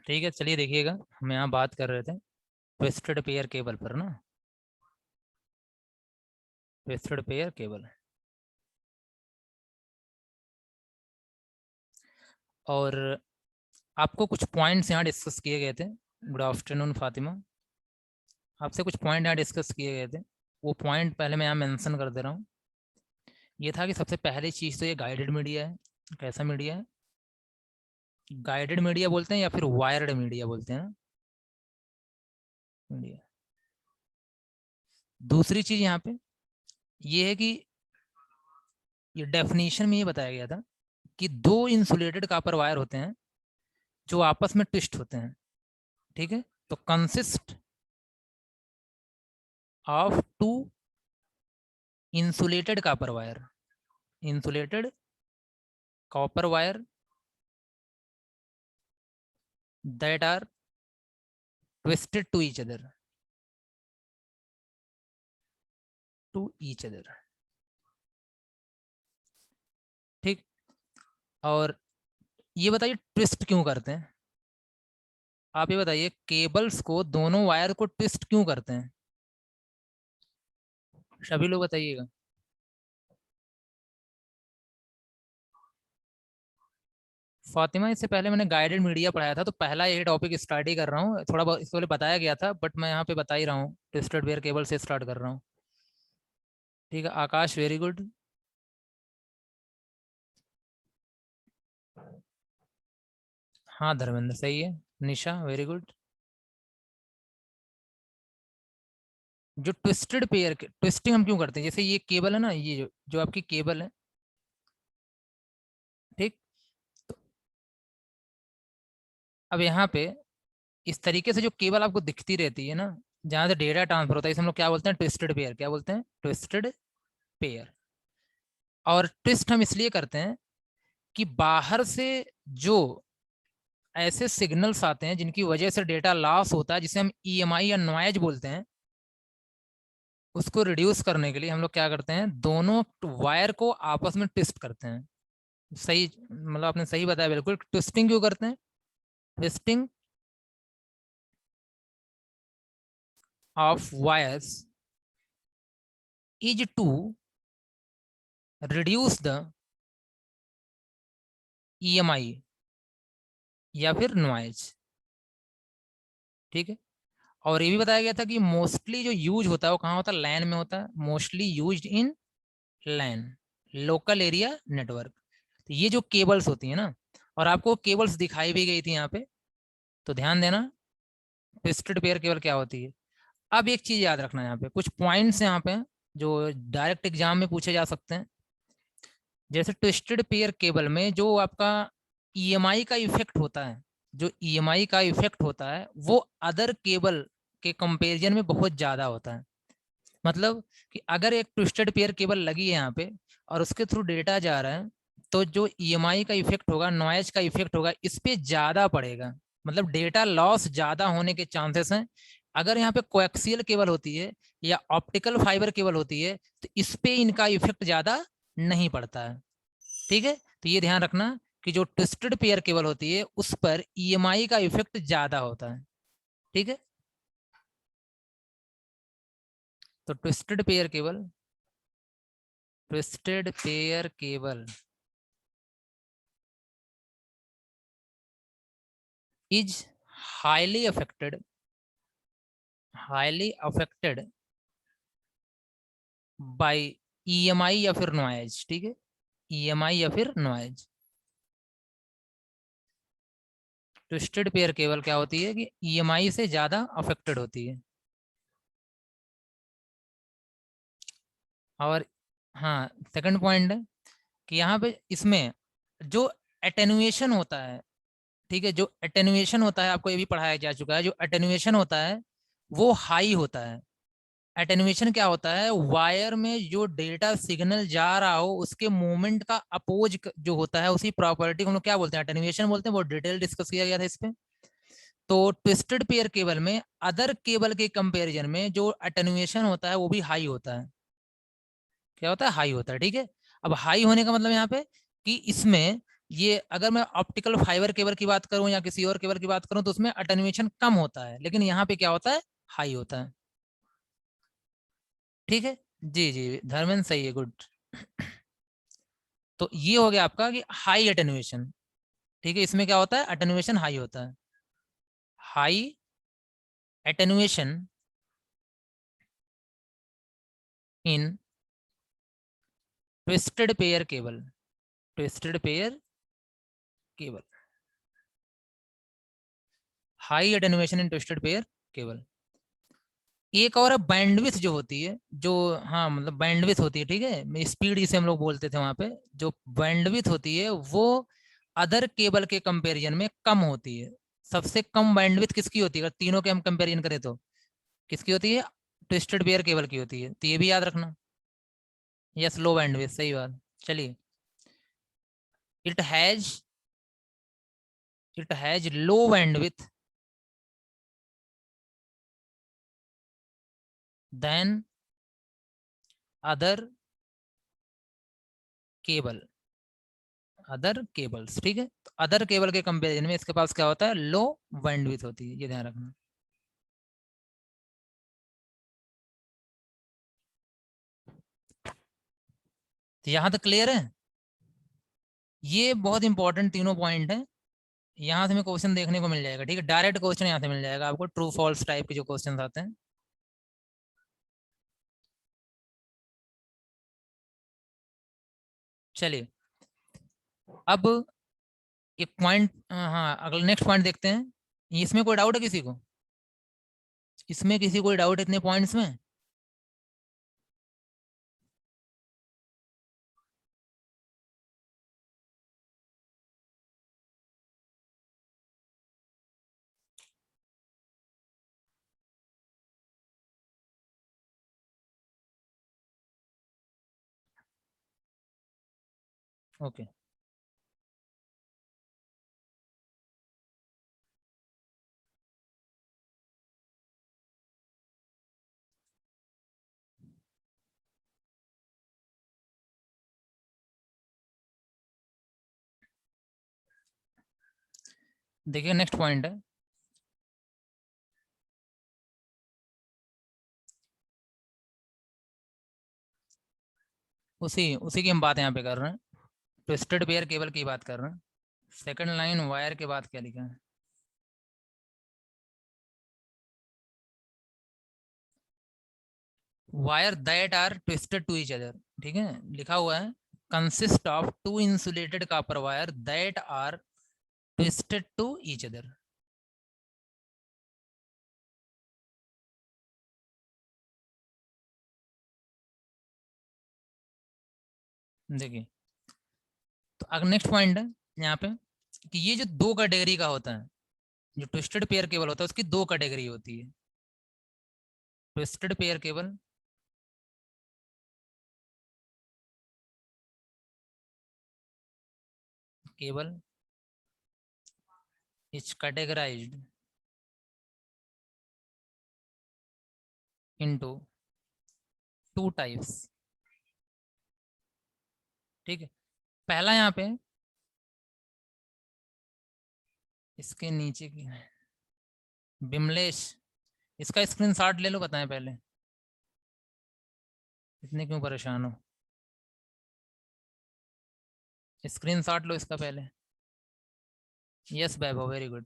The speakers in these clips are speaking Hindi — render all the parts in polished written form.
ठीक है, चलिए देखिएगा, हम यहाँ बात कर रहे थे ट्विस्टेड पेयर केबल पर ना। ट्विस्टेड पेयर केबल, और आपको कुछ पॉइंट्स यहाँ डिस्कस किए गए थे। गुड आफ्टरनून फातिमा, आपसे कुछ पॉइंट यहाँ डिस्कस किए गए थे। वो पॉइंट पहले मैं यहाँ मेंशन कर दे रहा हूँ। ये था कि सबसे पहली चीज़ तो ये गाइडेड मीडिया है। कैसा मीडिया है? गाइडेड मीडिया बोलते हैं या फिर वायर्ड मीडिया बोलते हैं ना, मीडिया। दूसरी चीज़ यहाँ पे ये है कि ये डेफिनेशन में ये बताया गया था कि दो इंसुलेटेड कॉपर वायर होते हैं जो आपस में ट्विस्ट होते हैं। ठीक है, तो consist of two insulated copper wire, insulated copper wire that are twisted to each other, to each other। ठीक, और ये बताइए ट्विस्ट क्यों करते हैं? आप ये बताइए केबल्स को, दोनों वायर को ट्विस्ट क्यों करते हैं? सभी लोग बताइएगा। फातिमा, इससे पहले मैंने गाइडेड मीडिया पढ़ाया था, तो पहला यही टॉपिक स्टार्ट ही कर रहा हूँ। थोड़ा बहुत इसके पहले बताया गया था, बट मैं यहाँ पे बता ही रहा हूँ, ट्विस्टेड पेयर केबल से स्टार्ट कर रहा हूँ। ठीक है, आकाश वेरी गुड। हाँ धर्मेंद्र सही है। निशा वेरी गुड। जो ट्विस्टेड पेयर, ट्विस्टिंग हम क्यों करते हैं? जैसे ये केबल है ना, ये जो आपकी केबल है, ठीक। तो अब यहाँ पे इस तरीके से जो केबल आपको दिखती रहती है ना, जहाँ से डेटा ट्रांसफर होता है, इसे हम लोग क्या बोलते हैं? Twisted pair. क्या बोलते हैं? Twisted pair. और ट्विस्ट हम इसलिए करते हैं कि बाहर से जो ऐसे सिग्नल्स आते हैं जिनकी वजह से डेटा लॉस होता है, जिसे हम ईएमआई या नॉइज बोलते हैं, उसको रिड्यूस करने के लिए हम लोग क्या करते हैं? दोनों वायर को आपस में ट्विस्ट करते हैं। सही, मतलब आपने सही बताया बिल्कुल। ट्विस्टिंग क्यों करते हैं? Twisting of wires is to reduce the EMI या फिर नॉइज। ठीक है, और ये भी बताया गया था कि मोस्टली जो यूज होता है वो कहाँ होता है? लैन में होता है। Mostly used in LAN, local area network. तो ये जो केबल्स होती है ना, और आपको केबल्स दिखाई भी गई थी यहाँ पे, तो ध्यान देना ट्विस्टेड पेयर केबल क्या होती है। अब एक चीज याद रखना, यहाँ पे कुछ पॉइंट्स यहाँ पे जो डायरेक्ट एग्जाम में पूछे जा सकते हैं। जैसे ट्विस्टेड पेयर केबल में जो आपका ईएमआई का इफेक्ट होता है, जो ईएमआई का इफेक्ट होता है वो अदर केबल के कंपैरिजन में बहुत ज़्यादा होता है। मतलब कि अगर एक ट्विस्टेड पेयर केबल लगी है यहाँ पे और उसके थ्रू डेटा जा रहा है, तो जो ईएमआई का इफेक्ट होगा, नॉइज का इफेक्ट होगा, इस पे ज़्यादा पड़ेगा। मतलब डेटा लॉस ज़्यादा होने के चांसेस हैं। अगर यहाँ पे कोएक्सियल केबल होती है या ऑप्टिकल फाइबर केबल होती है, तो इस पे इनका इफेक्ट ज़्यादा नहीं पड़ता है। ठीक है, तो ये ध्यान रखना कि जो ट्विस्टेड पेयर केबल होती है उस पर ईएमआई का इफेक्ट ज्यादा होता है। ठीक है, तो twisted pair cable, twisted pair cable is highly affected, highly affected by EMI या फिर नॉइज। ठीक है, ईएमआई या फिर नॉइज। ट्विस्टेड पेयर केबल क्या होती है कि ईएमआई से ज्यादा अफेक्टेड होती है। और हाँ, सेकंड पॉइंट है कि यहाँ पे इसमें जो एटेनुएशन होता है, ठीक है, जो एटेनुएशन होता है आपको ये भी पढ़ाया जा चुका है, जो एटेनुएशन होता है वो हाई होता है। एटेनुएशन क्या होता है? वायर में जो डेटा सिग्नल जा रहा हो उसके मूवमेंट का अपोज जो होता है, उसी प्रॉपर्टी को हम लोग क्या बोलते हैं? एटेनुएशन बोलते हैं। वो डिटेल डिस्कस किया गया था इस पे। तो ट्विस्टेड पेयर केबल में अदर केबल के कंपैरिजन में जो एटेनुएशन होता है वो भी हाई होता है। क्या होता है? हाई होता है। ठीक है, अब हाई होने का मतलब यहाँ पे कि इसमें ये अगर मैं ऑप्टिकल फाइबर केबल की बात करूं या किसी और केबल की बात करूं तो उसमें अटेन्युएशन कम होता है, लेकिन यहाँ पे क्या होता है, हाई होता है। ठीक है, जी जी धर्मेंद्र सही है, गुड। तो ये हो गया आपका कि हाई अटेन्युएशन। ठीक है, इसमें क्या होता है, अटेन्युएशन हाई होता है। High attenuation in twisted pair cable, twisted pair cable, high attenuation in twisted pair cable. एक और बैंडविथ जो होती है, जो, हाँ मतलब बैंडविथ होती है, ठीक है, स्पीड जिसे हम लोग बोलते थे वहां पे, जो बैंडविथ होती है वो अदर केबल के कंपैरिजन में कम होती है। सबसे कम बैंडविथ किसकी होती है, अगर तीनों के हम कंपैरिजन करें तो किसकी होती है, ट्विस्टेड पेयर केबल की होती है, तो ये भी याद रखना। यस, लो बैंडविथ, सही बात। चलिए, it has, it has low bandwidth than other cable, other cables. ठीक है, तो अदर केबल के कंपैरिजन में इसके पास क्या होता है, लो बैंडविड्थ होती है, ये ध्यान रखना। तो यहाँ तक क्लियर है, ये बहुत इंपॉर्टेंट तीनों पॉइंट है। यहाँ से हमें क्वेश्चन देखने को मिल जाएगा, ठीक है, डायरेक्ट क्वेश्चन यहाँ से मिल जाएगा आपको, ट्रू फॉल्स टाइप के जो क्वेश्चन आते हैं। चलिए, अब एक पॉइंट, हाँ अगला नेक्स्ट पॉइंट देखते हैं। इसमें कोई डाउट है किसी को, इसमें किसी कोई डाउट है इतने पॉइंट्स में? ओके, देखिए नेक्स्ट पॉइंट है, उसी उसी की हम बात यहाँ पे कर रहे हैं, ट्विस्टेड पेयर केबल की बात कर रहे हैं। सेकंड लाइन वायर के बाद क्या लिखा है, wire that are twisted to each other. ठीक है, लिखा हुआ है consist of two insulated copper wire that are twisted to each other. देखिए, तो अगर नेक्स्ट पॉइंट है यहाँ पे कि ये जो दो कैटेगरी का होता है, जो ट्विस्टेड पेयर केबल होता है उसकी दो कैटेगरी होती है, twisted pair cable, cable is categorised into two types. ठीक है, पहला यहाँ पे इसके नीचे की, बिमलेश, इसका स्क्रीनशॉट ले लो, बताएं पहले, इतने क्यों परेशान हो, स्क्रीनशॉट लो इसका पहले। Yes Vaibhav, very good.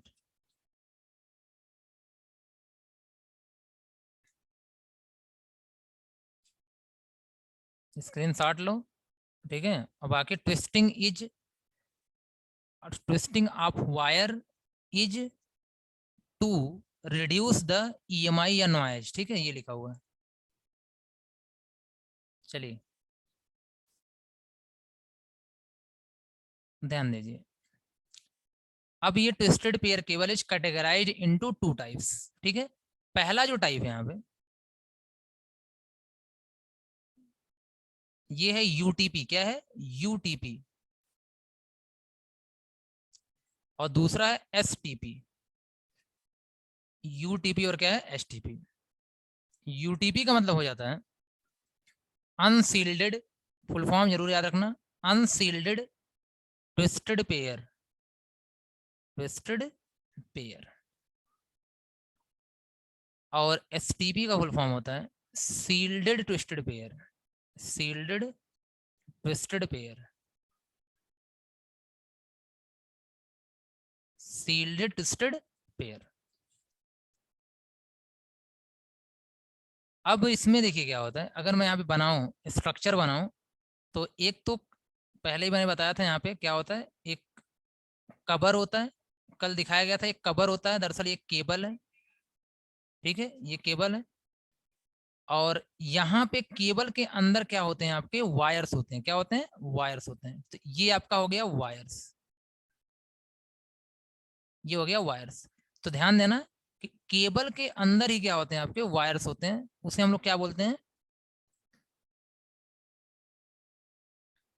Screenshot लो, ठीक है, और बाकी twisting of wire is to reduce the EMI या नॉइज। ठीक है, ये लिखा हुआ है। चलिए ध्यान दीजिए, अब ये twisted pair cable is categorize into two types. ठीक है, पहला जो टाइप है यहाँ पे ये है यूटीपी, क्या है, यूटीपी, और दूसरा है एसटीपी। यूटीपी और क्या है, एसटीपी। यूटीपी का मतलब हो जाता है अनसील्डेड, फुल फॉर्म जरूर याद रखना, unshielded twisted pair, twisted pair. और एसटीपी का फुल फॉर्म होता है shielded twisted pair, shielded twisted pair, shielded twisted pair. अब इसमें देखिए क्या होता है, अगर मैं यहाँ पे बनाऊं, स्ट्रक्चर बनाऊं, तो एक तो पहले ही मैंने बताया था यहाँ पे क्या होता है, एक कवर होता है, कल दिखाया गया था, एक कवर होता है, दरअसल ये केबल है, ठीक है, ये केबल है। और यहाँ पे केबल के अंदर क्या होते हैं, आपके वायर्स होते हैं, क्या होते हैं, वायर्स होते हैं। तो ये आपका हो गया वायर्स, ये हो गया वायर्स। तो ध्यान देना कि केबल के अंदर ही क्या होते हैं, आपके वायर्स होते हैं, उसे हम लोग क्या बोलते हैं,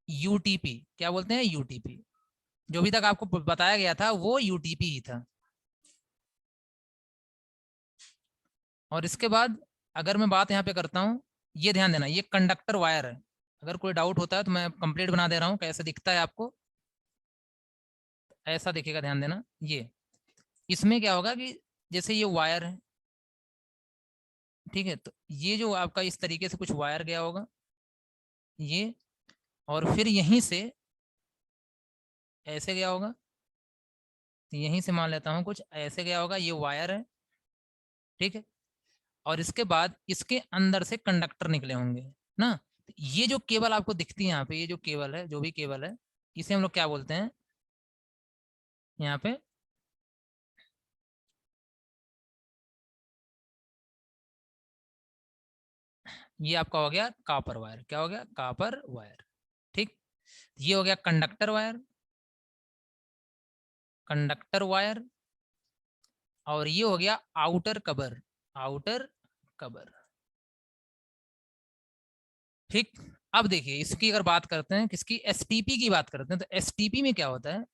यूटीपी। क्या बोलते हैं, यूटीपी। जो भी तक आपको बताया गया था वो यूटीपी ही था। और इसके बाद अगर मैं बात यहाँ पे करता हूँ, ये ध्यान देना, ये कंडक्टर वायर है। अगर कोई डाउट होता है तो मैं कंप्लीट बना दे रहा हूँ, कैसे दिखता है आपको, ऐसा दिखेगा, ध्यान देना। ये इसमें क्या होगा कि जैसे ये वायर है, ठीक है, तो ये जो आपका इस तरीके से कुछ वायर गया होगा, ये, और फिर यहीं से ऐसे गया होगा, तो यहीं से मान लेता हूँ कुछ ऐसे गया होगा, ये वायर है, ठीक है। और इसके बाद इसके अंदर से कंडक्टर निकले होंगे ना। तो ये जो केबल आपको दिखती है यहाँ पे, ये जो केबल है, जो भी केबल है, इसे हम लोग क्या बोलते हैं यहाँ पे, ये आपका हो गया कॉपर वायर। क्या हो गया, कॉपर वायर, ठीक। ये हो गया कंडक्टर वायर, कंडक्टर वायर। और ये हो गया आउटर कवर, आउटर कवर, ठीक। अब देखिए इसकी अगर बात करते हैं, किसकी, एसटीपी की बात करते हैं, तो एसटीपी में क्या होता है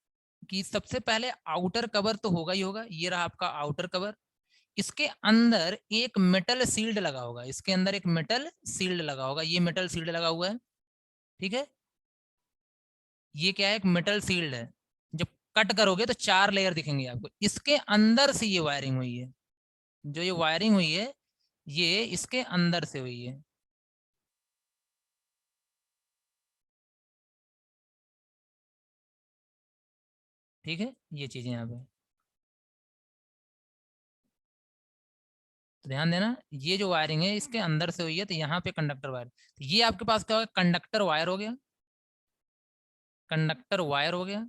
कि सबसे पहले आउटर कवर तो होगा ही होगा, ये रहा आपका आउटर कवर। इसके अंदर एक मेटल सील्ड लगा होगा, इसके अंदर एक मेटल सील्ड लगा होगा, ये मेटल सील्ड लगा हुआ है, ठीक है। ये क्या है, एक मेटल सील्ड है। जब कट करोगे तो 4 लेयर दिखेंगे आपको, इसके अंदर से ये वायरिंग हुई है, जो ये वायरिंग हुई है ये इसके अंदर से हुई है, ठीक है। ये चीजें यहाँ पे तो ध्यान देना, ये जो वायरिंग है इसके अंदर से हुई है, तो यहाँ पे कंडक्टर वायर, तो ये आपके पास क्या होगा, कंडक्टर वायर हो गया, कंडक्टर वायर हो गया।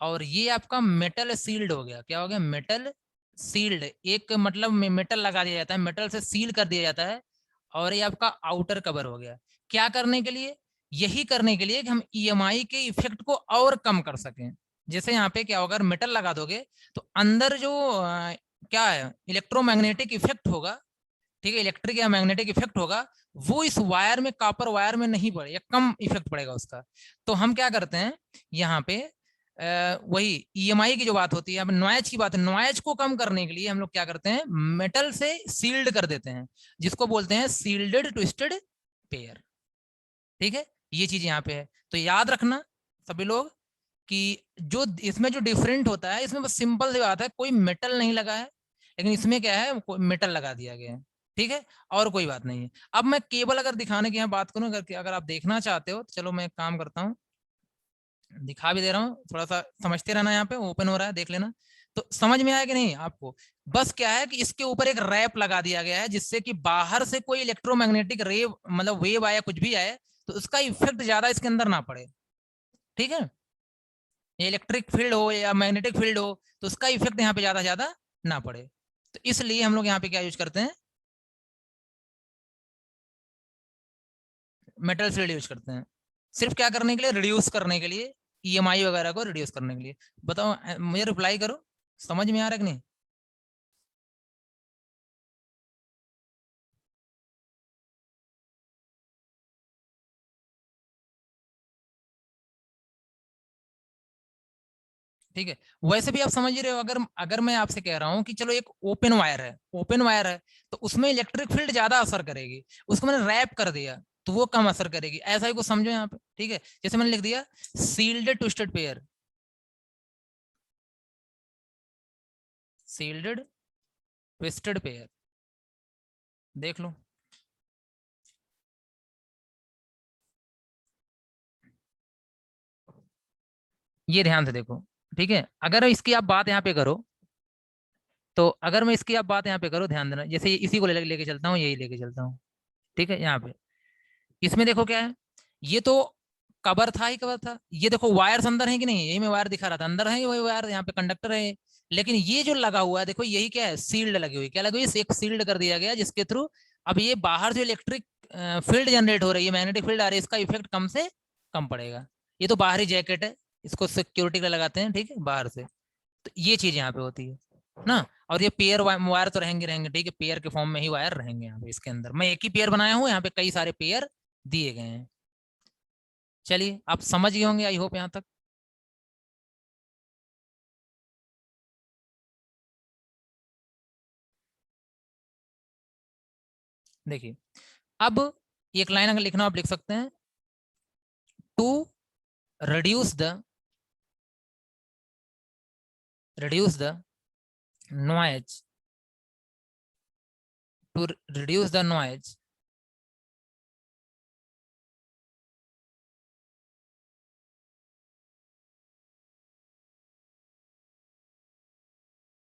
और ये आपका मेटल सील्ड हो गया, क्या हो गया, मेटल सील्ड, एक मतलब में मेटल लगा दिया जाता है, मेटल से सील कर दिया जाता है। और ये आपका आउटर कवर हो गया, क्या करने के लिए, यही करने के लिए कि हम ईएमआई के इफेक्ट को और कम कर सकें। जैसे यहाँ पे क्या होगा, मेटल लगा दोगे तो अंदर जो क्या है, इलेक्ट्रोमैग्नेटिक इफेक्ट होगा, ठीक है, इलेक्ट्रिक या मैग्नेटिक इफेक्ट होगा, वो इस वायर में, कॉपर वायर में नहीं पड़े, या कम इफेक्ट पड़ेगा उसका। तो हम क्या करते हैं यहाँ पे, वही ईएमआई की जो बात होती है, अब नॉइज की बात है, नॉइज को कम करने के लिए हम लोग क्या करते हैं, मेटल से सील्ड कर देते हैं, जिसको बोलते हैं सील्डेड ट्विस्टेड पेयर, ठीक है। ये चीज यहाँ पे है, तो याद रखना सभी लोग कि जो इसमें जो डिफरेंट होता है, इसमें बस सिंपल सी बात है, कोई मेटल नहीं लगा है, लेकिन इसमें क्या है, मेटल लगा दिया गया है, ठीक है। और कोई बात नहीं है। अब मैं केबल अगर दिखाने की यहाँ बात करूँ, अगर आप देखना चाहते हो तो चलो मैं एक काम करता हूँ, दिखा भी दे रहा हूँ, थोड़ा सा समझते रहना, यहाँ पे ओपन हो रहा है, देख लेना। तो समझ में आया कि नहीं आपको, बस क्या है कि इसके ऊपर एक रैप लगा दिया गया है, जिससे कि बाहर से कोई इलेक्ट्रोमैग्नेटिक रे मतलब वेव आया, कुछ भी आए, तो उसका इफेक्ट ज्यादा इसके अंदर ना पड़े, ठीक है। इलेक्ट्रिक फील्ड हो या मैग्नेटिक फील्ड हो, तो उसका इफेक्ट यहाँ पे ज्यादा ना पड़े। तो इसलिए हम लोग यहाँ पे क्या यूज करते हैं, मेटल शील्ड यूज करते हैं, सिर्फ क्या करने के लिए, रिड्यूस करने के लिए, ईएमआई वगैरह को रिड्यूस करने के लिए। बताओ, मुझे रिप्लाई करो, समझ में आ रहा है कि नहीं। ठीक है, वैसे भी आप समझ ही रहे हो, अगर अगर मैं आपसे कह रहा हूँ कि चलो एक ओपन वायर है, ओपन वायर है, तो उसमें इलेक्ट्रिक फील्ड ज्यादा असर करेगी, उसको मैंने रैप कर दिया तो वो कम असर करेगी, ऐसा ही कुछ समझो यहाँ पे। ठीक है, जैसे मैंने लिख दिया sealed twisted pair, sealed twisted pair, देख लो। ये ध्यान से देखो, ठीक है। अगर इसकी आप बात यहाँ पे करो, तो अगर मैं इसकी आप बात यहाँ पे करो, ध्यान देना, जैसे इसी को लेके चलता हूँ, यही लेके चलता हूँ, ठीक है। यहाँ पे इसमें देखो क्या है, ये तो कवर था ही कवर था, ये देखो वायर्स अंदर है कि नहीं, यही मैं वायर दिखा रहा था, अंदर है वही वायर, यहाँ पे कंडक्टर है। लेकिन ये जो लगा हुआ है देखो, यही क्या है, सील्ड लगी हुई, क्या लगी हुई, एक सील्ड कर दिया गया, जिसके थ्रू अब ये बाहर जो इलेक्ट्रिक फील्ड जनरेट हो रही है, मैग्नेटिक फील्ड आ रही है, इसका इफेक्ट कम से कम पड़ेगा। ये तो बाहरी जैकेट है, इसको सिक्योरिटी के लिए लगाते हैं, ठीक है, बाहर से। तो ये चीज यहाँ पे होती है ना। और ये पेयर वायर तो रहेंगे रहेंगे, ठीक है, पेयर के फॉर्म में ही वायर रहेंगे यहाँ पे, इसके अंदर मैं एक ही पेयर बनाया हूँ, यहाँ पे कई सारे पेयर दिए गए हैं। चलिए आप समझ गए होंगे आई होप यहाँ तक। देखिए, अब एक लाइन अगर लिखना आप लिख सकते हैं, to reduce the reduce the noise, to reduce the noise,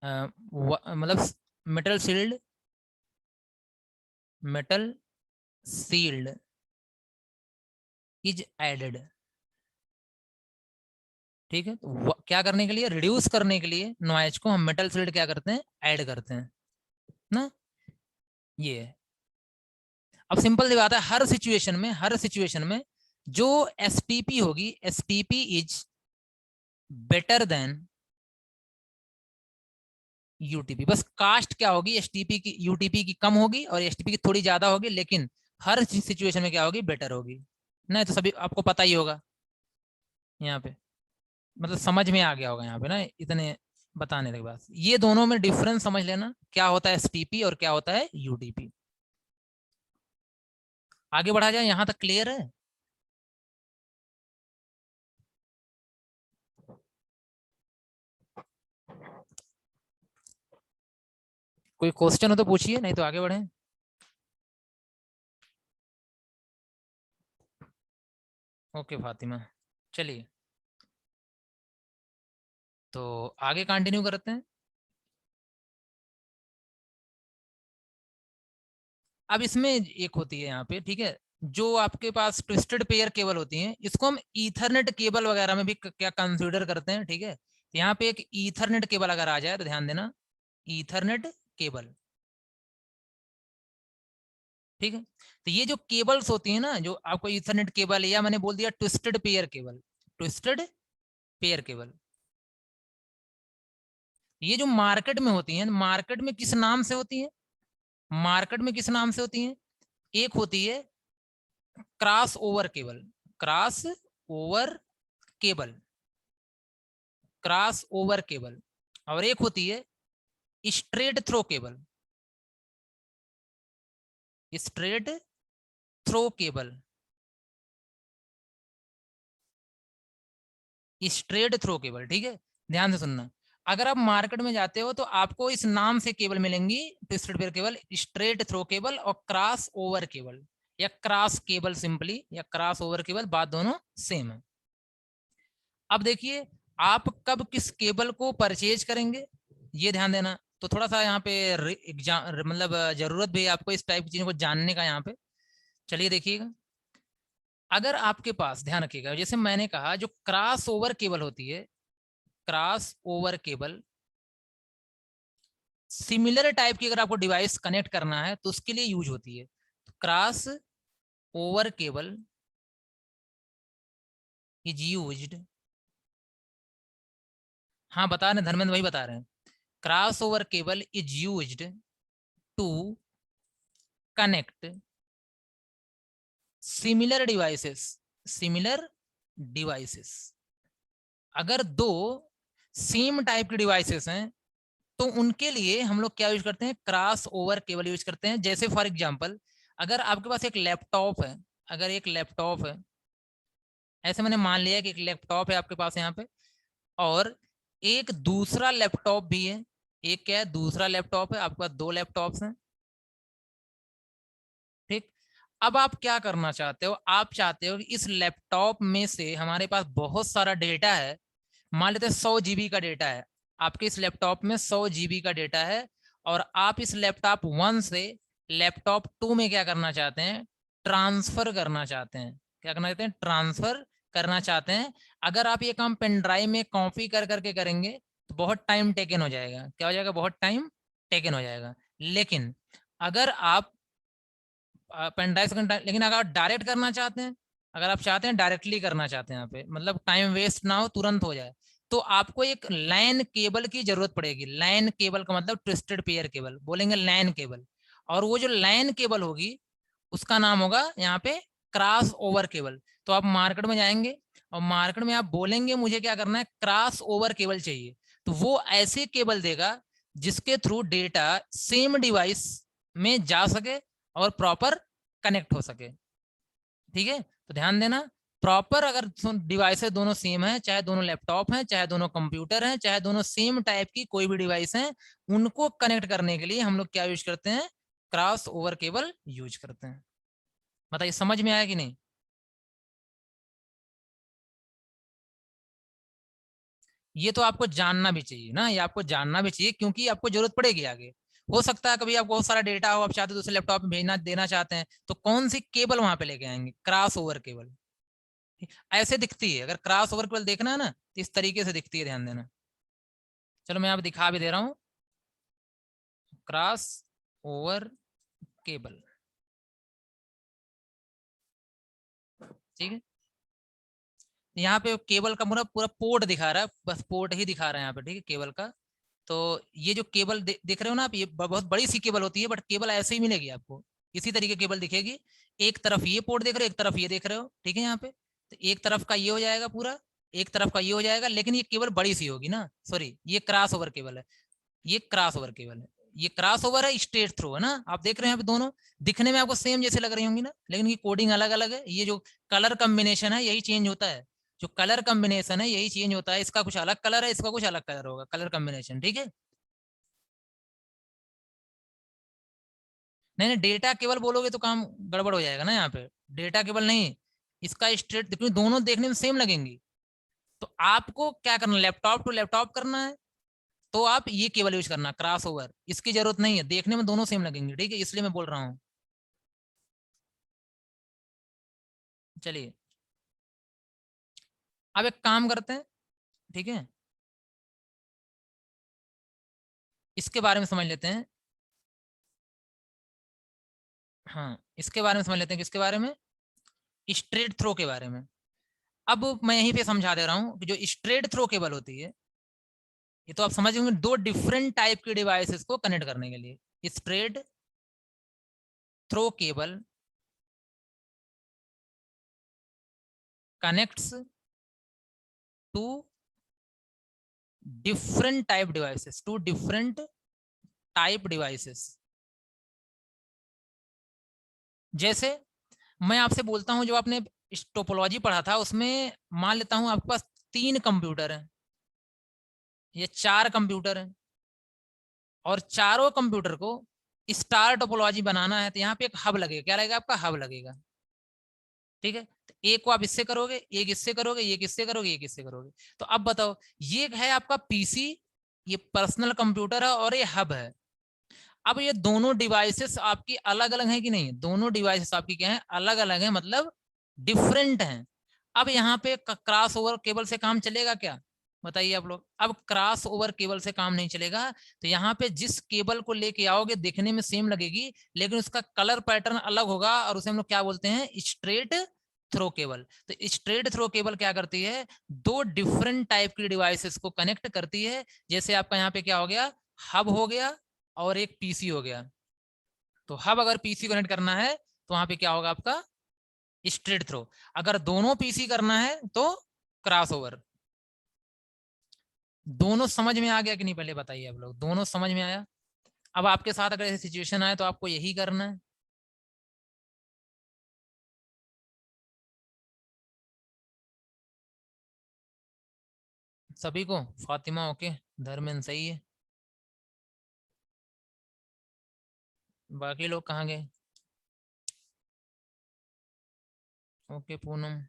मतलब metal sealed, metal sealed is added, ठीक है। तो क्या करने के लिए, रिड्यूस करने के लिए नॉइज को हम मेटल सील्ड क्या करते हैं, ऐड करते हैं ना। ये है। अब सिंपल सी बात है, हर सिचुएशन में, हर सिचुएशन में जो एसटीपी होगी, STP is better than UTP. बस कास्ट क्या होगी, एसटीपी की, यूटीपी की कम होगी और एसटीपी की थोड़ी ज्यादा होगी, लेकिन हर सिचुएशन में क्या होगी, बेटर होगी। नहीं तो सभी आपको पता ही होगा यहाँ पे, मतलब समझ में आ गया होगा यहाँ पे ना, इतने बताने के बाद। ये दोनों में डिफरेंस समझ लेना, क्या होता है एसटीपी और क्या होता है यूटीपी। आगे बढ़ा जाए, यहाँ तक क्लियर है। कोई क्वेश्चन हो तो पूछिए, नहीं तो आगे बढ़े। ओके फातिमा, चलिए तो आगे कंटिन्यू करते हैं। अब इसमें एक होती है यहाँ पे, ठीक है, जो आपके पास ट्विस्टेड पेयर केबल होती हैं, इसको हम ईथरनेट केबल वगैरह में भी क्या कंसीडर करते हैं, ठीक है। यहाँ पे एक ईथरनेट केबल अगर आ जाए तो ध्यान देना, ईथरनेट केबल, ठीक है। तो ये जो केबल्स होती है ना, जो आपको ईथरनेट केबल, या मैंने बोल दिया twisted pair cable, twisted pair cable, ये जो मार्केट में होती है, मार्केट में किस नाम से होती है, मार्केट में किस नाम से होती है, एक होती है cross over cable, cross over cable, cross over cable, और एक होती है straight through cable, straight through cable, straight through cable, ठीक है। ध्यान से सुनना, अगर आप मार्केट में जाते हो तो आपको इस नाम से केबल मिलेंगी, twisted pair cable, straight through cable और क्रॉस ओवर केबल, या क्रॉस केबल सिंपली, या क्रॉस ओवर केबल, बात दोनों सेम है। अब देखिए, आप कब किस केबल को परचेज करेंगे, ये ध्यान देना। तो थोड़ा सा यहाँ पे मतलब जरूरत भी है आपको इस टाइप की चीजों को जानने का यहाँ पे। चलिए देखिएगा, अगर आपके पास, ध्यान रखिएगा, जैसे मैंने कहा जो क्रॉस ओवर केबल होती है, cross over cable, similar type की अगर आपको डिवाइस कनेक्ट करना है तो उसके लिए यूज होती है। Cross over cable is used, हाँ बता रहे हैं धर्मेंद्र, वही बता रहे हैं, cross over cable is used to connect similar devices, similar devices. अगर दो सेम टाइप के डिवाइसेस हैं तो उनके लिए हम लोग क्या यूज करते हैं, क्रॉस ओवर केबल यूज करते हैं। जैसे फॉर एग्जांपल, अगर आपके पास एक लैपटॉप है, अगर एक लैपटॉप है, ऐसे मैंने मान लिया कि एक लैपटॉप है आपके पास यहाँ पे, और एक दूसरा लैपटॉप भी है। एक क्या है, दूसरा लैपटॉप है, आपके पास दो लैपटॉप्स हैं, ठीक। अब आप क्या करना चाहते हो, आप चाहते हो कि इस लैपटॉप में से हमारे पास बहुत सारा डेटा है, मान लेते हैं 100 GB का डेटा है, आपके इस लैपटॉप में 100 GB का डेटा है, और आप इस लैपटॉप 1 से लैपटॉप 2 में क्या करना चाहते हैं, ट्रांसफर करना चाहते हैं। क्या करना चाहते हैं, ट्रांसफर करना चाहते हैं। अगर आप ये काम पेन ड्राइव में कॉपी कर करके करेंगे तो बहुत टाइम टेकन हो जाएगा, क्या हो जाएगा, बहुत टाइम टेकन हो जाएगा। लेकिन अगर आप पेन ड्राइव से, लेकिन अगर आप डायरेक्ट करना चाहते हैं, अगर आप चाहते हैं डायरेक्टली करना चाहते हैं यहाँ पे, मतलब टाइम वेस्ट ना हो, तुरंत हो जाए, तो आपको एक लैन केबल की जरूरत पड़ेगी। लैन केबल का मतलब ट्विस्टेड पेयर केबल, बोलेंगे लैन केबल। और वो जो लैन केबल होगी उसका नाम होगा यहाँ पे क्रॉस ओवर केबल। तो आप मार्केट में जाएंगे और मार्केट में आप बोलेंगे मुझे क्या करना है, क्रॉस ओवर केबल चाहिए, तो वो ऐसे केबल देगा जिसके थ्रू डेटा सेम डिवाइस में जा सके और प्रॉपर कनेक्ट हो सके, ठीक है। तो ध्यान देना, प्रॉपर अगर डिवाइसेस दोनों सेम है, चाहे दोनों लैपटॉप हैं, चाहे दोनों कंप्यूटर हैं, चाहे दोनों सेम टाइप की कोई भी डिवाइस है, उनको कनेक्ट करने के लिए हम लोग क्या यूज करते हैं, क्रॉस ओवर केबल यूज करते हैं। बताइए समझ में आया कि नहीं। ये तो आपको जानना भी चाहिए ना, ये आपको जानना भी चाहिए, क्योंकि आपको जरूरत पड़ेगी आगे। हो सकता है कभी आपको बहुत सारा डेटा हो, आप चाहते हो दूसरे लैपटॉप में भेजना देना चाहते हैं, तो कौन सी केबल वहां पे लेके आएंगे, क्रॉस ओवर केबल। ऐसे दिखती है, अगर क्रॉस ओवर केबल देखना है ना तो इस तरीके से दिखती है, ध्यान देना। चलो मैं आप दिखा भी दे रहा हूँ, क्रॉस ओवर केबल, ठीक है। यहाँ पे केबल का पूरा पूरा पोर्ट दिखा रहा है, बस पोर्ट ही दिखा रहा है यहाँ पे, ठीक है, केबल का। तो ये जो केबल देख रहे हो ना आप, ये बहुत बड़ी सी केबल होती है, बट केबल ऐसे ही मिलेगी आपको, इसी तरीके केबल दिखेगी। एक तरफ ये पोर्ट देख रहे हो, एक तरफ ये देख रहे हो, ठीक है। यहाँ पे तो एक तरफ का ये हो जाएगा पूरा, एक तरफ का ये हो जाएगा, लेकिन ये केबल बड़ी सी होगी ना, सॉरी ये क्रॉस ओवर केबल है, ये क्रॉस ओवर केबल है। ये क्रॉस ओवर है, स्ट्रेट थ्रू है ना, आप देख रहे हैं यहाँ पे दोनों दिखने में आपको सेम जैसे लग रही होंगी ना, लेकिन ये कोडिंग अलग अलग है। ये जो कलर कॉम्बिनेशन है यही चेंज होता है, जो कलर कॉम्बिनेशन है यही चेंज होता है, इसका कुछ अलग कलर है, इसका कुछ अलग कलर होगा, कलर कॉम्बिनेशन, ठीक है। नहीं नहीं, डेटा केबल बोलोगे तो काम गड़बड़ हो जाएगा ना यहाँ पे, डेटा केबल नहीं, इसका स्ट्रेट, क्योंकि दोनों देखने में सेम लगेंगी। तो आपको क्या करना, लैपटॉप टू लैपटॉप करना है, तो आप ये केबल यूज करना क्रॉस ओवर, इसकी जरूरत नहीं है, देखने में दोनों सेम लगेंगे, ठीक है, इसलिए मैं बोल रहा हूँ। चलिए अब एक काम करते हैं, ठीक है, इसके बारे में समझ लेते हैं। हाँ इसके बारे में समझ लेते हैं, किसके बारे में, स्ट्रेट थ्रो के बारे में। अब मैं यहीं पे समझा दे रहा हूँ कि जो स्ट्रेट थ्रो केबल होती है, ये तो आप समझ होंगे, दो डिफरेंट टाइप के डिवाइसेस को कनेक्ट करने के लिए straight through cable connects to different type devices, to different type devices. जैसे मैं आपसे बोलता हूं, जो आपने टोपोलॉजी पढ़ा था उसमें मान लेता हूं आपके पास 3 कंप्यूटर हैं या 4 कंप्यूटर हैं, और चारों कंप्यूटर को स्टार टोपोलॉजी बनाना है, तो यहाँ पे एक हब लगेगा, क्या लगेगा, आपका हब लगेगा, ठीक है। तो एक को आप इससे करोगे, एक इससे करोगे, एक इससे करोगे, एक इससे करोगे। तो अब बताओ, ये है आपका पीसी, ये पर्सनल कंप्यूटर है, और ये हब है। अब ये दोनों डिवाइसेस आपकी अलग अलग हैं कि नहीं, दोनों डिवाइसेस आपकी क्या है, अलग अलग है, मतलब डिफरेंट हैं। अब यहाँ पे क्रॉस ओवर केबल से काम चलेगा क्या, बताइए आप लोग। अब क्रॉस ओवर केबल से काम नहीं चलेगा, तो यहाँ पे जिस केबल को लेके आओगे देखने में सेम लगेगी, लेकिन उसका कलर पैटर्न अलग होगा, और उसे हम लोग क्या बोलते हैं, स्ट्रेट थ्रो केबल। तो स्ट्रेट थ्रो केबल क्या करती है, दो डिफरेंट टाइप की डिवाइसेस को कनेक्ट करती है। जैसे आपका यहाँ पे क्या हो गया, हब हो गया और एक पीसी हो गया। तो हब अगर पीसी कनेक्ट करना है तो वहां पे क्या होगा आपका, स्ट्रेट थ्रो। अगर दोनों पीसी करना है तो क्रॉस ओवर। दोनों समझ में आ गया कि नहीं, पहले बताइए आप लोग, दोनों समझ में आया। अब आपके साथ अगर ऐसी सिचुएशन आए तो आपको यही करना है। सभी को? फातिमा ओके, धर्मेंद्र सही है, बाकी लोग कहाँ गए? ओके पूनम,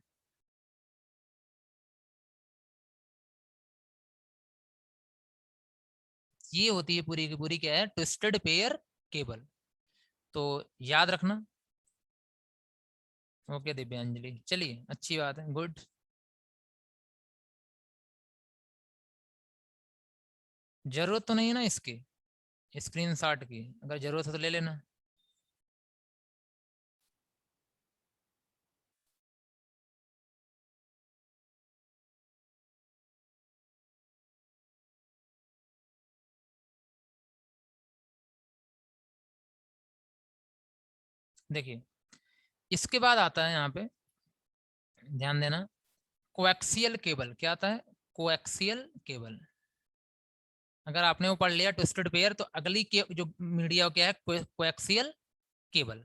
ये होती है पूरी की पूरी क्या है, ट्विस्टेड पेयर केबल। तो याद रखना। ओके दिव्यांजलि, चलिए अच्छी बात है, गुड। जरूरत तो नहीं है ना इसकी, स्क्रीनशॉट की, अगर जरूरत है तो ले लेना। देखिए इसके बाद आता है यहाँ पे, ध्यान देना, कोएक्सियल केबल। क्या आता है? Coaxial cable. अगर आपने वो पढ़ लिया ट्विस्टेड पेयर, तो अगली के जो मीडिया क्या है, कोएक्सियल केबल।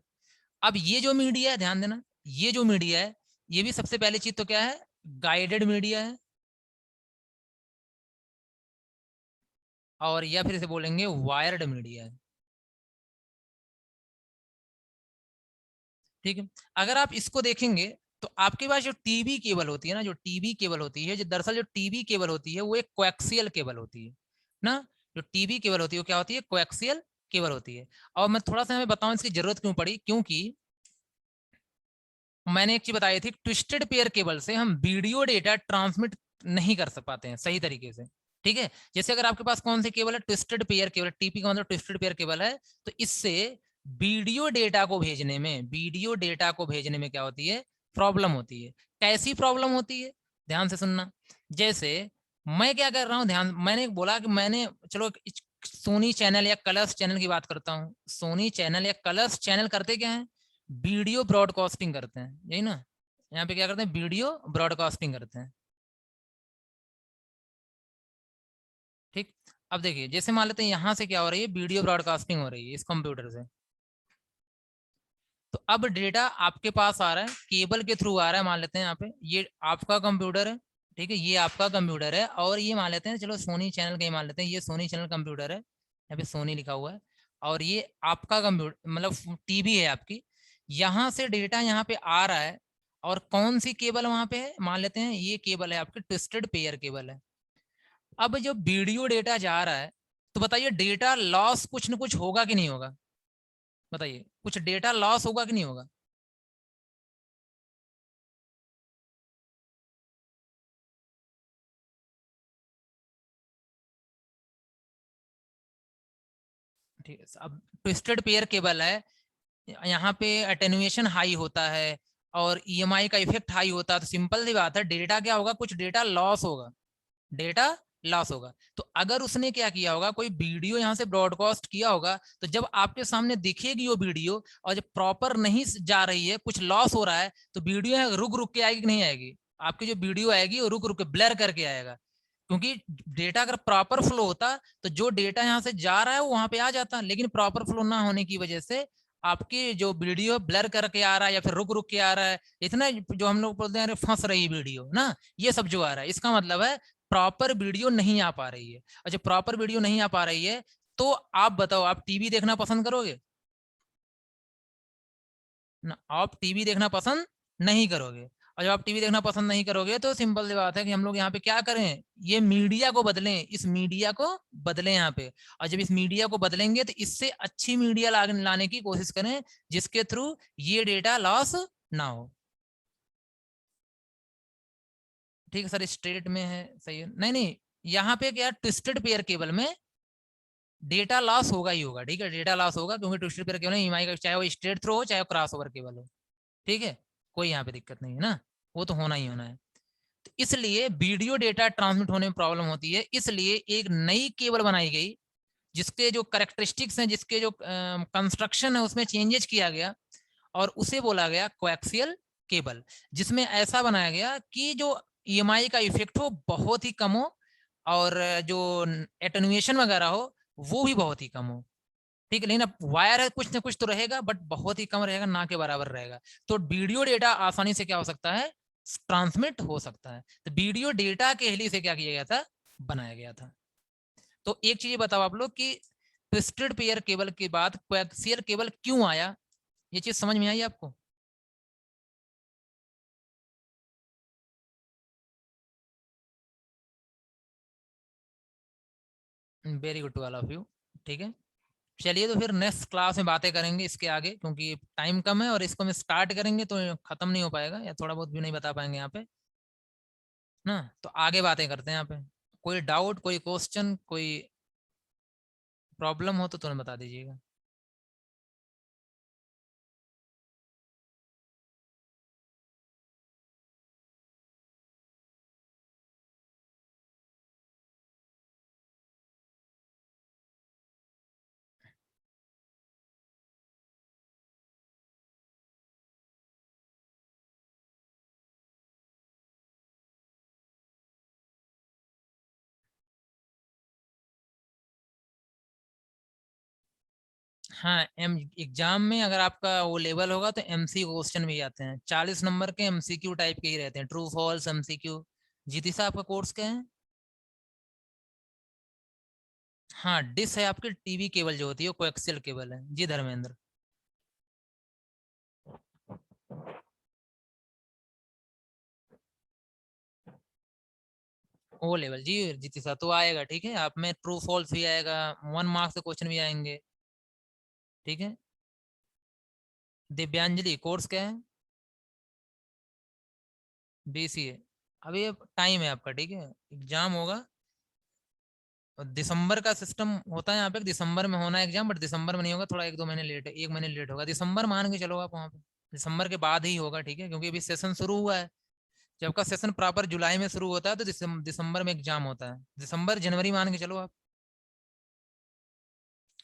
अब ये जो मीडिया है, ध्यान देना, ये जो मीडिया है, ये भी सबसे पहली चीज तो क्या है, गाइडेड मीडिया है, और या फिर इसे बोलेंगे वायर्ड मीडिया है। ठीक है। अगर आप इसको देखेंगे तो आपके पास जो टीवी केबल होती है ना, जो टीवी केबल होती है, जो दरअसल जो टीवी केबल होती है वो एक कोएक्सियल केबल होती है ना। जो टीवी केबल होती है वो क्या होती है, कोएक्सियल केबल होती है। और मैं थोड़ा सा हमें बताऊं इसकी जरूरत क्यों पड़ी, क्योंकि मैंने एक चीज बताई थी, ट्विस्टेड पेयर केबल से हम वीडियो डेटा ट्रांसमिट नहीं कर पाते हैं सही तरीके से। ठीक है। जैसे अगर आपके पास कौन सी केबल है, ट्विस्टेड पेयर केबल, टीपी का मतलब ट्विस्टेड पेयर केबल है, तो इससे वीडियो डेटा को भेजने में, वीडियो डेटा को भेजने में क्या होती है, प्रॉब्लम होती है। कैसी प्रॉब्लम होती है, ध्यान से सुनना। जैसे मैं क्या कर रहा हूं, ध्यान, मैंने बोला कि मैंने, चलो सोनी चैनल या कलर्स चैनल की बात करता हूँ, सोनी चैनल या कलर्स चैनल करते क्या है, वीडियो ब्रॉडकास्टिंग करते हैं, यही ना। यहाँ पे क्या करते हैं, वीडियो ब्रॉडकास्टिंग करते हैं। ठीक। अब देखिए जैसे मान लेते हैं यहाँ से क्या हो रही है, वीडियो ब्रॉडकास्टिंग हो रही है इस कंप्यूटर से। तो अब डेटा आपके पास आ रहा है, केबल के थ्रू आ रहा है, मान लेते हैं यहाँ पे ये आपका कंप्यूटर है। ठीक है, ये आपका कंप्यूटर है, और ये मान लेते हैं, चलो सोनी चैनल का ही मान लेते हैं, ये सोनी चैनल कंप्यूटर है, यहाँ पे सोनी लिखा हुआ है। और ये आपका कंप्यूटर मतलब टीवी है आपकी, यहाँ से डेटा यहाँ पे आ रहा है। और कौन सी केबल वहां पे है, मान लेते हैं ये केबल है आपकी, ट्विस्टेड पेयर केबल है। अब जब वीडियो डेटा जा रहा है, तो बताइए डेटा लॉस कुछ न कुछ होगा कि नहीं होगा, बताइए कुछ डेटा लॉस होगा कि नहीं होगा। ठीक है, अब ट्विस्टेड पेयर केबल है, यहाँ पे अटेनुएशन हाई होता है और ईएमआई का इफेक्ट हाई होता है, तो सिंपल सी बात है, डेटा क्या होगा, कुछ डेटा लॉस होगा, डेटा लॉस होगा। तो अगर उसने क्या किया होगा, कोई वीडियो यहाँ से ब्रॉडकास्ट किया होगा, तो जब आपके सामने दिखेगी वो वीडियो, और जब प्रॉपर नहीं जा रही है, कुछ लॉस हो रहा है, तो वीडियो रुक रुक के आएगी कि नहीं आएगी, आपकी जो वीडियो आएगी वो रुक रुक के ब्लर करके आएगा। क्योंकि डेटा अगर प्रॉपर फ्लो होता, तो जो डेटा यहाँ से जा रहा है वो वहां पे आ जाता, लेकिन प्रॉपर फ्लो ना होने की वजह से आपकी जो वीडियो ब्लर करके आ रहा है या फिर रुक रुक के आ रहा है, इतना जो हम लोग बोलते हैं फंस रही वीडियो ना, ये सब जो आ रहा है, इसका मतलब है प्रॉपर वीडियो नहीं आ पा रही है। और जब प्रॉपर वीडियो नहीं आ पा रही है, तो आप बताओ, आप टीवी देखना पसंद करोगे ना, आप टीवी देखना पसंद नहीं करोगे। और जब आप टीवी देखना पसंद नहीं करोगे, तो सिंपल सी बात है कि हम लोग यहाँ पे क्या करें, ये मीडिया को बदलें, इस मीडिया को बदलें यहाँ पे। और जब इस मीडिया को बदलेंगे, तो इससे अच्छी मीडिया लाने की कोशिश करें, जिसके थ्रू ये डेटा लॉस ना हो। ठीक है सर, स्ट्रेट में है, सही है, नहीं नहीं, यहाँ पे क्या, ट्विस्टेड पेयर केबल में डेटा लॉस होगा ही होगा। ठीक है, डेटा लॉस होगा, क्योंकि ट्विस्टेड पेयर केबल ईएमआई का, चाहे वो स्ट्रेट थ्रो हो, चाहे वो क्रॉस ओवर केबल हो। ठीक है, कोई यहाँ पे दिक्कत नहीं है ना, वो तो होना ही होना है। तो इसलिए वीडियो डेटा ट्रांसमिट होने में प्रॉब्लम होती है, इसलिए एक नई केबल बनाई गई, जिसके जो करेक्टरिस्टिक्स हैं, जिसके जो कंस्ट्रक्शन है, उसमें चेंजेस किया गया, और उसे बोला गया कोएक्सियल केबल। जिसमें ऐसा बनाया गया कि जो ईएमआई का इफेक्ट हो बहुत ही कम हो, और जो एटेनुएशन वगैरह हो वो भी बहुत ही कम हो। ठीक है, लेकिन अब वायर है, कुछ ना कुछ तो रहेगा, बट बहुत ही कम रहेगा, ना के बराबर रहेगा। तो वीडियो डेटा आसानी से क्या हो सकता है, ट्रांसमिट हो सकता है। तो वीडियो डेटा के लिए से क्या किया गया था, बनाया गया था। तो एक चीज बताओ आप लोग कि ट्विस्टेड पेयर केबल के बाद कोएक्सियल केबल क्यों आया, ये चीज समझ में आई आपको? Very good to all of you. ठीक है, चलिए तो फिर नेक्स्ट क्लास में बातें करेंगे इसके आगे, क्योंकि टाइम कम है और इसको हम स्टार्ट करेंगे तो खत्म नहीं हो पाएगा, या थोड़ा बहुत भी नहीं बता पाएंगे यहाँ पे ना। तो आगे बातें करते हैं यहाँ पे। कोई डाउट, कोई क्वेश्चन, कोई प्रॉब्लम हो तो तुरंत बता दीजिएगा। हाँ, एग्जाम में अगर आपका वो लेवल होगा तो एमसी क्वेश्चन भी आते हैं, 40 नंबर के एमसीक्यू टाइप के ही रहते हैं, ट्रू फॉल्स एमसीक्यू। जीती साहब आपका कोर्स क्या है? हाँ, डिस है आपकी टीवी केबल जो होती है, वो कोएक्सियल केबल है जी धर्मेंद्र। ओ लेवल जी जीती साहब तो आएगा, ठीक है, आप में ट्रू फॉल्स भी आएगा, 1 मार्क्स के क्वेश्चन भी आएंगे। ठीक है। दिव्यांजलि कोर्स क्या है? बीसीए। अभी टाइम है आपका, ठीक है, एग्जाम होगा और दिसंबर का सिस्टम होता है यहाँ पे, दिसंबर में होना है एग्जाम, बट दिसंबर में नहीं होगा, थोड़ा 1-2 महीने लेट है, 1 महीने लेट होगा, दिसंबर मान के चलो आप वहाँ पे, दिसंबर के बाद ही होगा, ठीक है, क्योंकि अभी सेशन शुरू हुआ है। जब का सेशन प्रॉपर जुलाई में शुरू होता है तो दिसंबर में एग्जाम होता है, दिसंबर जनवरी मान के चलो आप।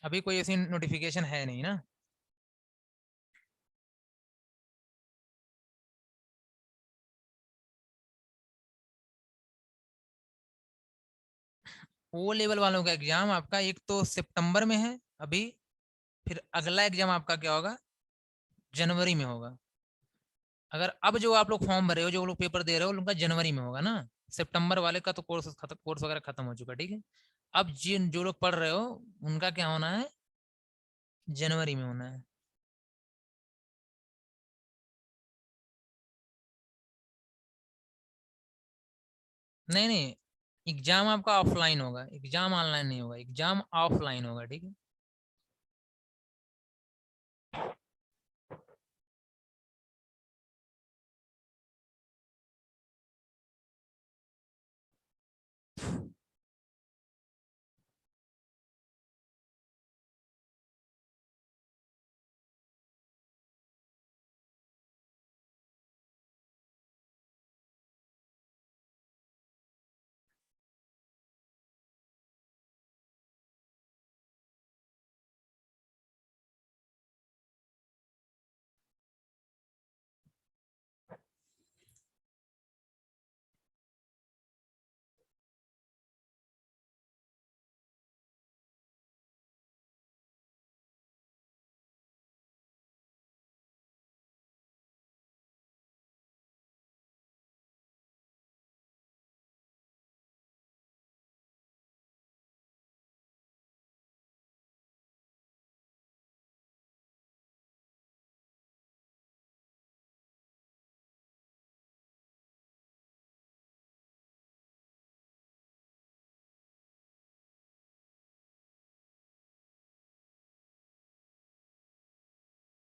अभी कोई ऐसी नोटिफिकेशन है नहीं ना। ओ लेवल वालों का एग्जाम आपका एक तो सितंबर में है अभी, फिर अगला एग्जाम आपका क्या होगा, जनवरी में होगा। अगर अब जो आप लोग फॉर्म भरे हो, जो लोग पेपर दे रहे हो, उनका जनवरी में होगा ना। सितंबर वाले का तो कोर्स वगैरह खत्म हो चुका है, ठीक है। अब जिन जो लोग पढ़ रहे हो उनका क्या होना है, जनवरी में होना है। नहीं नहीं, एग्जाम आपका ऑफलाइन होगा, एग्जाम ऑनलाइन नहीं होगा, एग्जाम ऑफलाइन होगा, ठीक है।